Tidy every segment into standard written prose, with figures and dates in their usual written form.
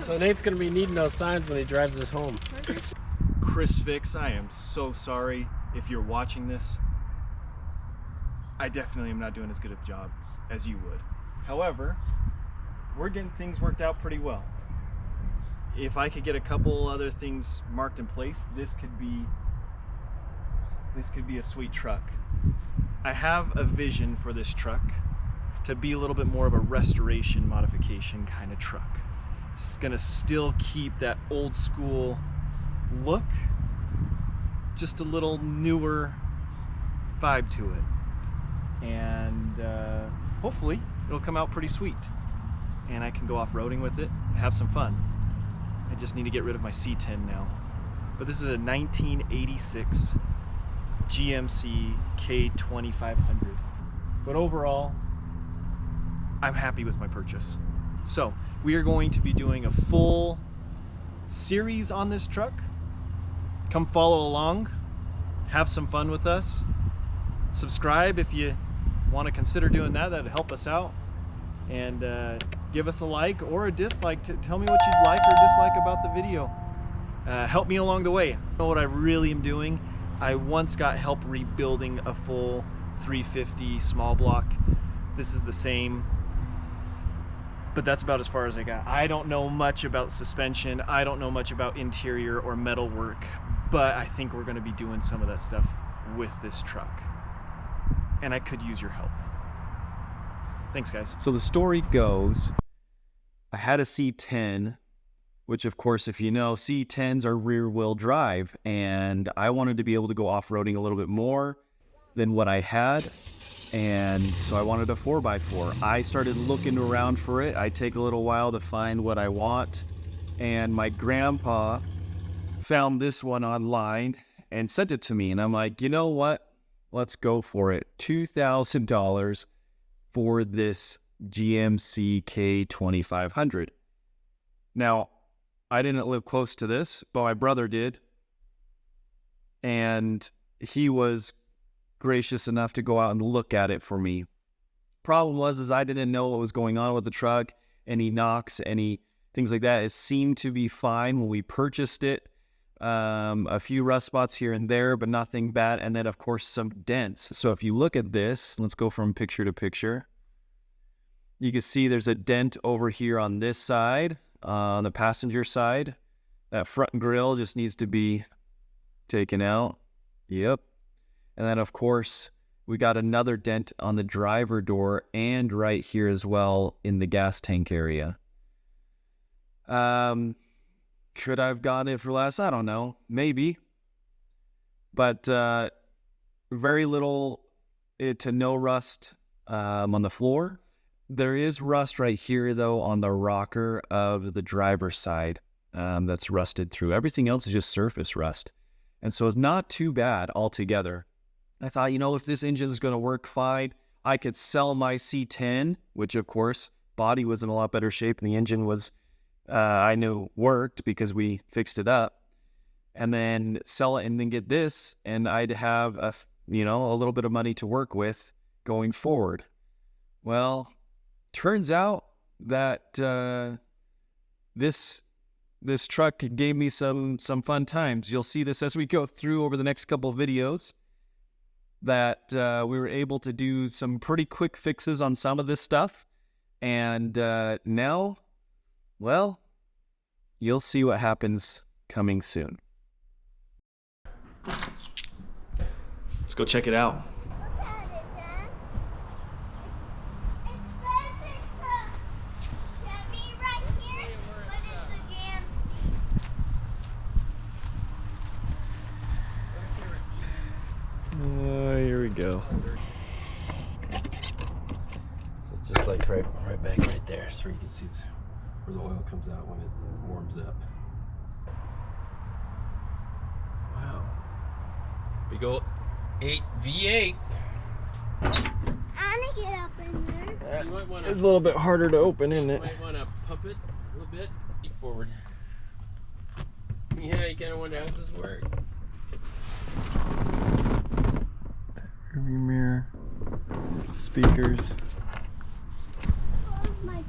So Nate's gonna be needing those signs when he drives us home. Chris Fix, I am so sorry if you're watching this. I definitely am not doing as good of a job as you would. However, we're getting things worked out pretty well. If I could get a couple other things marked in place, this could be a sweet truck. I have a vision for this truck to be a little bit more of a restoration modification kind of truck. It's gonna still keep that old school look, just a little newer vibe to it. And hopefully it'll come out pretty sweet. And I can go off-roading with it and have some fun. I just need to get rid of my C10 now. But this is a 1986 GMC K2500. But overall, I'm happy with my purchase. So we are going to be doing a full series on this truck. Come follow along, have some fun with us. Subscribe if you want to consider doing that. That'd help us out. And give us a like or a dislike. Tell me what you'd like or dislike about the video. Help me along the way. I know what I really am doing. I once got help rebuilding a full 350 small block. This is the same, but that's about as far as I got. I don't know much about suspension. I don't know much about interior or metal work, but I think we're gonna be doing some of that stuff with this truck. And I could use your help. Thanks, guys. So the story goes, I had a C10, which of course, if you know, C10s are rear wheel drive, and I wanted to be able to go off-roading a little bit more than what I had. And so I wanted a 4x4. I started looking around for it. I take a little while to find what I want. And my grandpa found this one online and sent it to me. And I'm like, you know what? Let's go for it. $2,000 for this GMC K2500. Now, I didn't live close to this, but my brother did. And he was gracious enough to go out and look at it for me. Problem was I didn't know what was going on with the truck, any knocks, any things like that. It seemed to be fine when we purchased it. A few rust spots here and there, but nothing bad. And then of course some dents. So if you look at this, let's go from picture to picture. You can see there's a dent over here on this side, on the passenger side. That front grille just needs to be taken out. Yep. And then, of course, we got another dent on the driver door and right here as well in the gas tank area. Could I have gotten it for less? I don't know. Maybe. But very little to no rust on the floor. There is rust right here, though, on the rocker of the driver's side that's rusted through. Everything else is just surface rust. And so it's not too bad altogether. I thought, you know, if this engine is going to work fine, I could sell my C10, which of course, body was in a lot better shape and the engine was, I knew worked because we fixed it up, and then sell it and then get this, and I'd have a little bit of money to work with going forward. Well, turns out that this truck gave me some fun times. You'll see this as we go through over the next couple of videos, that we were able to do some pretty quick fixes on some of this stuff. And now, well, you'll see what happens coming soon. Let's go check it out. Here we go. So it's just like right back right there, so you can see where the oil comes out when it warms up. Wow. Big old 8 V8. I want to get up in there. You might wanna, it's a little bit harder to open, isn't it? You might want to pump it a little bit. Keep forward. Yeah, you kind of wonder how does this work. Rearview mirror, speakers. Oh my God.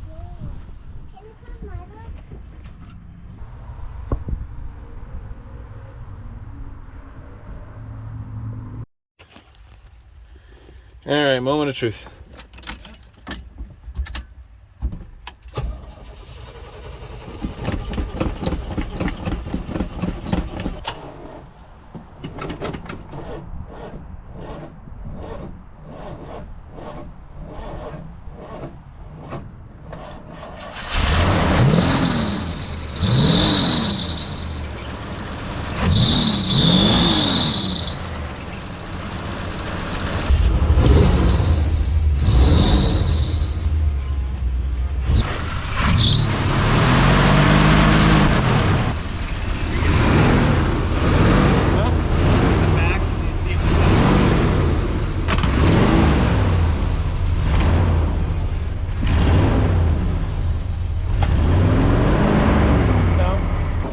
All right, moment of truth.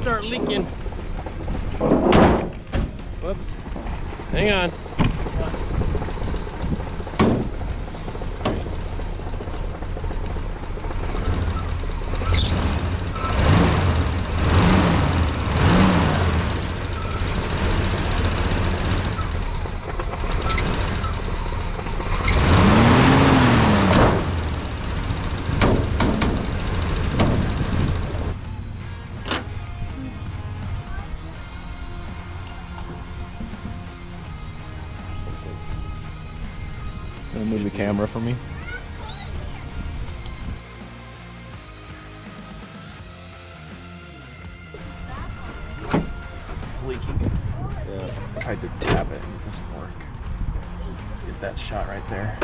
Start leaking. Whoops. Hang on. Move the camera for me. It's leaking. Yeah. I tried to tap it, it doesn't work. Let's get that shot right there.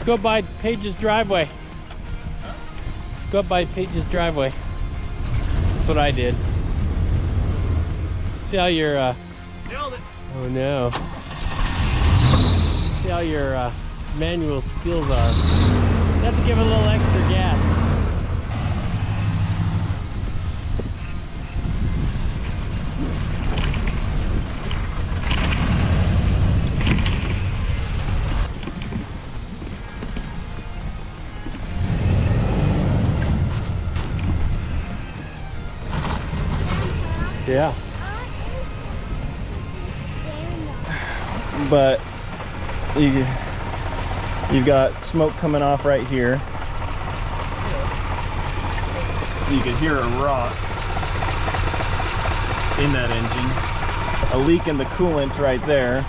Go by Paige's driveway. Go by Paige's driveway. That's what I did. See how your Nailed it. oh no. See how your manual skills are. You have to give it a little extra gas. Yeah. But you've got smoke coming off right here. You could hear a rot in that engine. A leak in the coolant right there.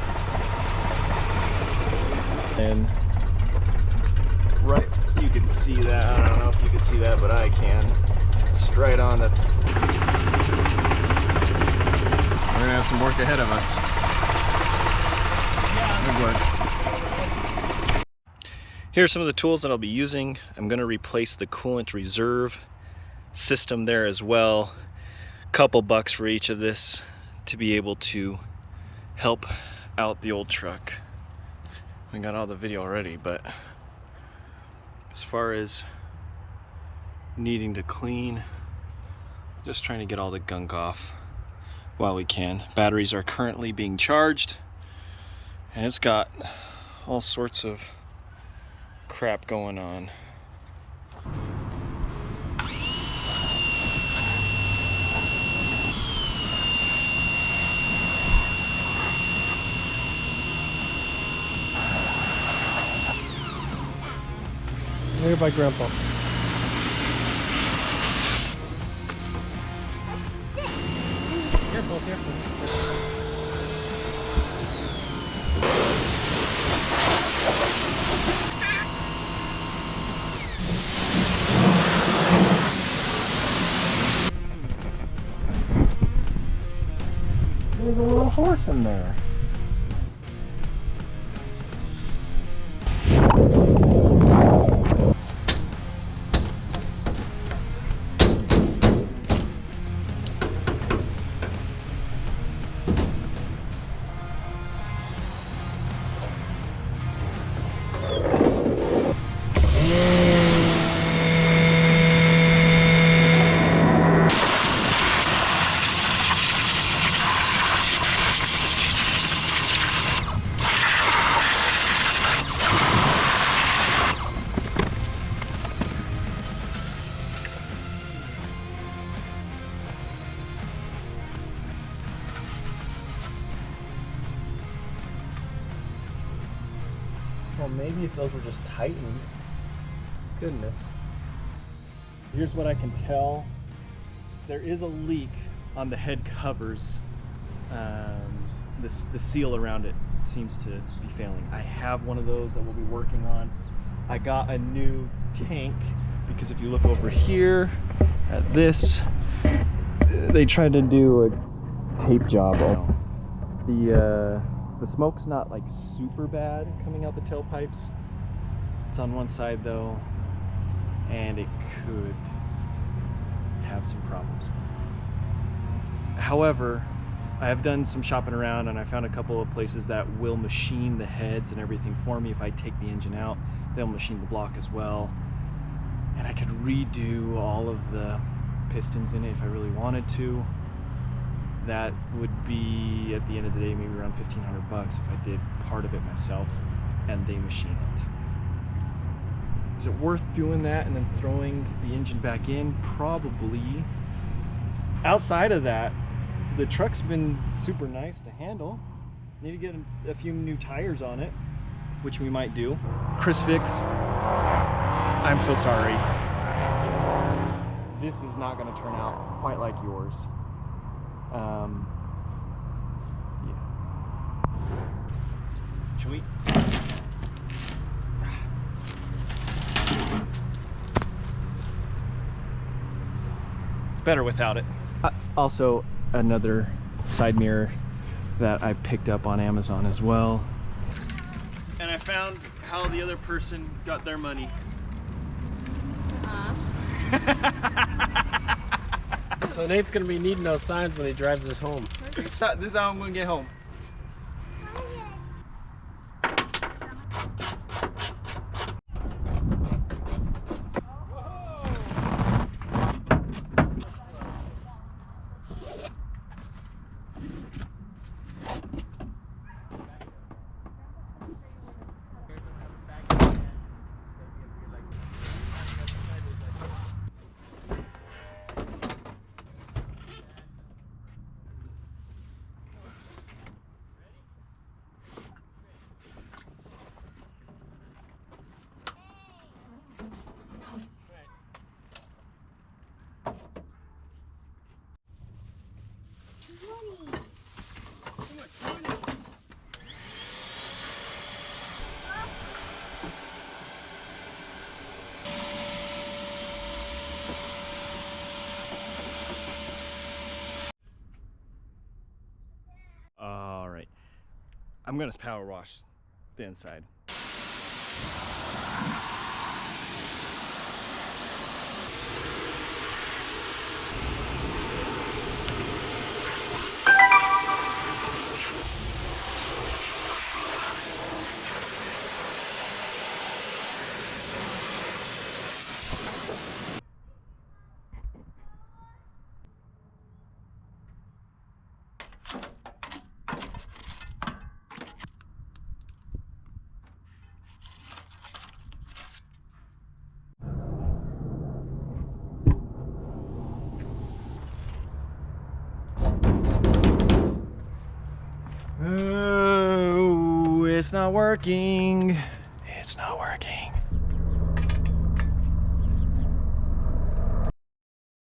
And right, you could see that. I don't know if you can see that, but I can. Straight on, that's... We're gonna have some work ahead of us. Good work. Here's some of the tools that I'll be using. I'm gonna replace the coolant reserve system there as well. Couple bucks for each of this to be able to help out the old truck. I got all the video already, but as far as needing to clean, just trying to get all the gunk off while we can. Batteries are currently being charged and it's got all sorts of crap going on. Here by Grandpa. Careful, careful. There's a little horse in there. Maybe if those were just tightened. Goodness. Here's what I can tell. There is a leak on the head covers. The seal around it seems to be failing. I have one of those that we'll be working on. I got a new tank because if you look over here at this, they tried to do a tape job. The smoke's not like super bad coming out the tailpipes. It's on one side though, and it could have some problems. However, I have done some shopping around and I found a couple of places that will machine the heads and everything for me. If I take the engine out, they'll machine the block as well. And I could redo all of the pistons in it if I really wanted to. That would be, at the end of the day, maybe around $1,500 if I did part of it myself and they machine it. Is it worth doing that and then throwing the engine back in? Probably. Outside of that, the truck's been super nice to handle. Need to get a few new tires on it, which we might do. Chris Fix, I'm so sorry. This is not going to turn out quite like yours. Yeah. Should we? It's better without it. Also, another side mirror that I picked up on Amazon as well. And I found how the other person got their money. So Nate's gonna be needing those signs when he drives us home. This is how I'm gonna get home. All right, I'm gonna power wash the inside. Oh, it's not working. It's not working.